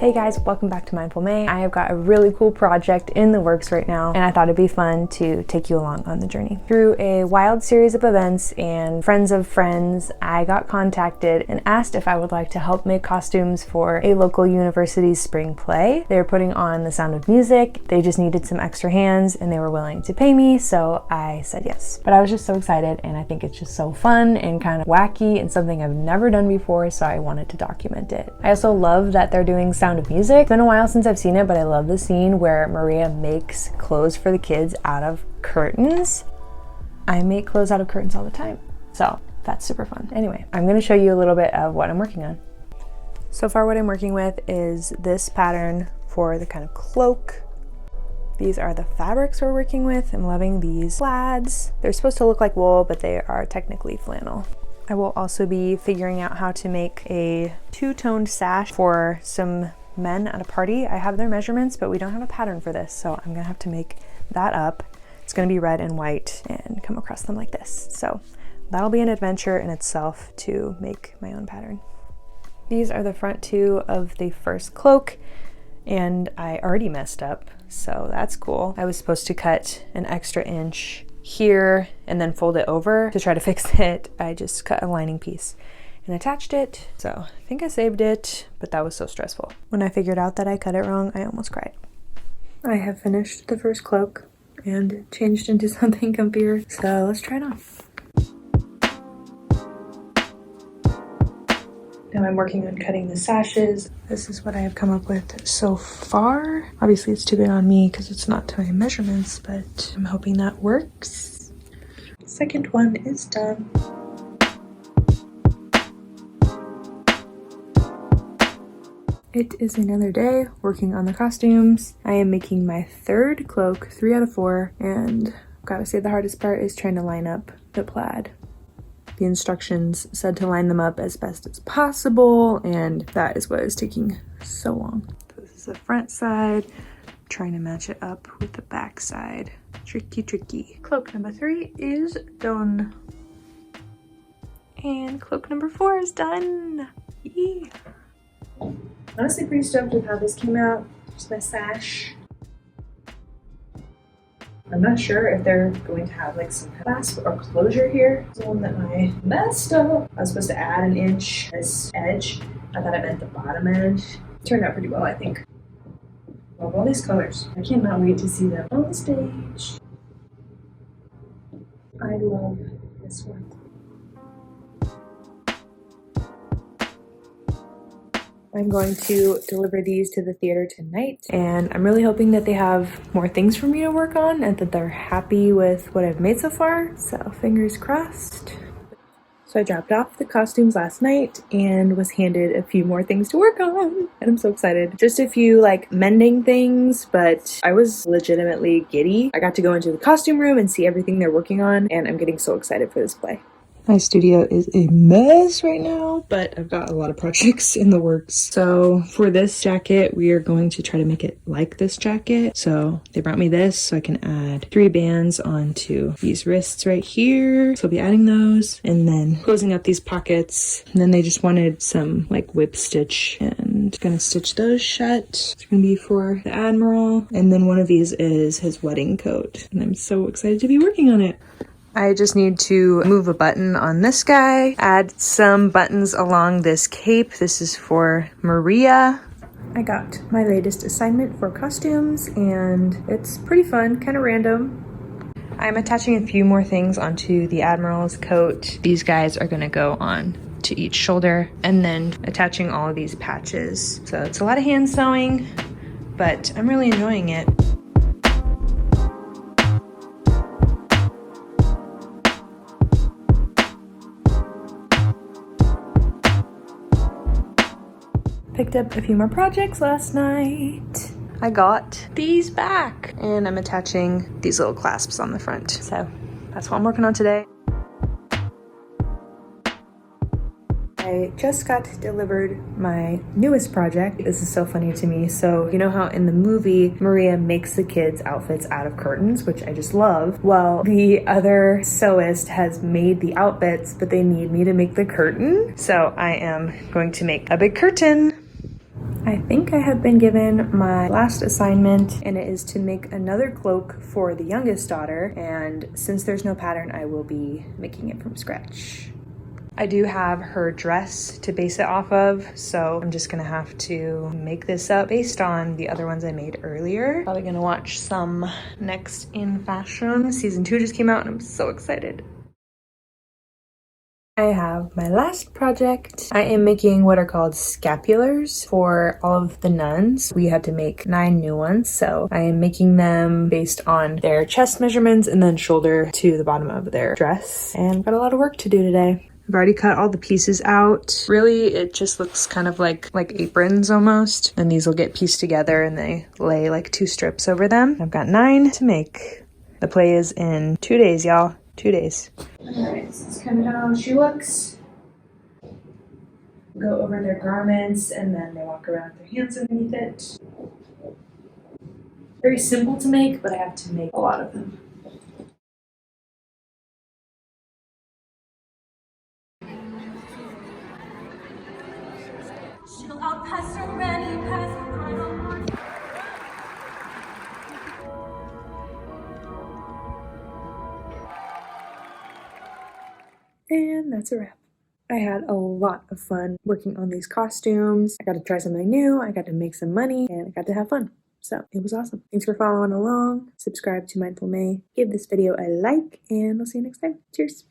Hey guys, welcome back to Mindful May. I have got a really cool project in the works right now, and I thought it'd be fun to take you along on the journey. Through a wild series of events and friends of friends, I got contacted and asked if I would like to help make costumes for a local university's spring play. They were putting on The Sound of Music. They just needed some extra hands and they were willing to pay me, so I said yes. But I was just so excited, and I think it's just so fun and kind of wacky and something I've never done before, so I wanted to document it. I also love that they're doing Sound of Music. It's been a while since I've seen it, but I love the scene where Maria makes clothes for the kids out of curtains. I make clothes out of curtains all the time, so that's super fun. Anyway, I'm going to show you a little bit of what I'm working on. So far what I'm working with is this pattern for the kind of cloak. These are the fabrics we're working with. I'm loving these plaids. They're supposed to look like wool, but they are technically flannel. I will also be figuring out how to make a two-toned sash for some men at a party. I have their measurements, but we don't have a pattern for this, so I'm gonna have to make that up. It's gonna be red and white and come across them like this. So that'll be an adventure in itself to make my own pattern. These are the front two of the first cloak, and I already messed up, so that's cool. I was supposed to cut an extra inch here and then fold it over. To try to fix it, I just cut a lining piece and attached it. So I think I saved it, but that was so stressful. When I figured out that I cut it wrong, I almost cried. I have finished the first cloak and changed into something comfier, so let's try it on. Now I'm working on cutting the sashes. This is what I have come up with so far. Obviously it's too big on me because it's not to my measurements, but I'm hoping that works. Second one is done. It is another day working on the costumes. I am making my third cloak, 3 out of 4, and I've got to say the hardest part is trying to line up the plaid. The instructions said to line them up as best as possible, and that is what is taking so long. This is the front side, trying to match it up with the back side. Tricky, tricky. Cloak number 3 is done. And cloak number 4 is done. Yeah. Honestly pretty stoked with how this came out. Just my sash. I'm not sure if they're going to have like some clasp or closure here. This is the one that I messed up. I was supposed to add an inch this edge. I thought I meant the bottom edge. Turned out pretty well, I think. Love all these colors. I cannot wait to see them on the stage. I love this one. I'm going to deliver these to the theater tonight, and I'm really hoping that they have more things for me to work on and that they're happy with what I've made so far, so fingers crossed. So I dropped off the costumes last night and was handed a few more things to work on, and I'm so excited. Just a few like mending things, but I was legitimately giddy. I got to go into the costume room and see everything they're working on, and I'm getting so excited for this play. My studio is a mess right now, but I've got a lot of projects in the works. So for this jacket, we are going to try to make it like this jacket. So they brought me this so I can add 3 bands onto these wrists right here. So I'll be adding those and then closing up these pockets. And then they just wanted some like whip stitch, and gonna stitch those shut. It's gonna be for the Admiral. And then one of these is his wedding coat. And I'm so excited to be working on it. I just need to move a button on this guy, add some buttons along this cape. This is for Maria. I got my latest assignment for costumes, and it's pretty fun, kind of random. I'm attaching a few more things onto the Admiral's coat. These guys are gonna go on to each shoulder, and then attaching all of these patches. So it's a lot of hand sewing, but I'm really enjoying it. Picked up a few more projects last night. I got these back, and I'm attaching these little clasps on the front. So that's what I'm working on today. I I just got delivered my newest project. This is so funny to me. So you know how in the movie Maria makes the kids outfits out of curtains, which I just love. Well, the other sewist has made the outfits, but they need me to make the curtain. So I am going to make a big curtain. I think I have been given my last assignment, and it is to make another cloak for the youngest daughter. And since there's no pattern, I will be making it from scratch. I do have her dress to base it off of, so I'm just gonna have to make this up based on the other ones I made earlier. Probably gonna watch some Next in Fashion. Season 2 just came out and I'm so excited. I have my last project. I am making what are called scapulars for all of the nuns. We had to make 9 new ones, so I am making them based on their chest measurements and then shoulder to the bottom of their dress. And got a lot of work to do today. I've already cut all the pieces out. Really, it just looks kind of like aprons almost. And these will get pieced together and they lay like 2 strips over them. I've got 9 to make. The play is in 2 days, y'all. 2 days. Alright, this is kind of how she looks. Go over their garments and then they walk around with their hands underneath it. Very simple to make, but I have to make a lot of them. She'll outpass her ready past the final one. And that's a wrap. I had a lot of fun working on these costumes. I got to try something new, I got to make some money, and I got to have fun. So it was awesome. Thanks for following along. Subscribe to Mindful May. Give this video a like, and I'll see you next time. Cheers.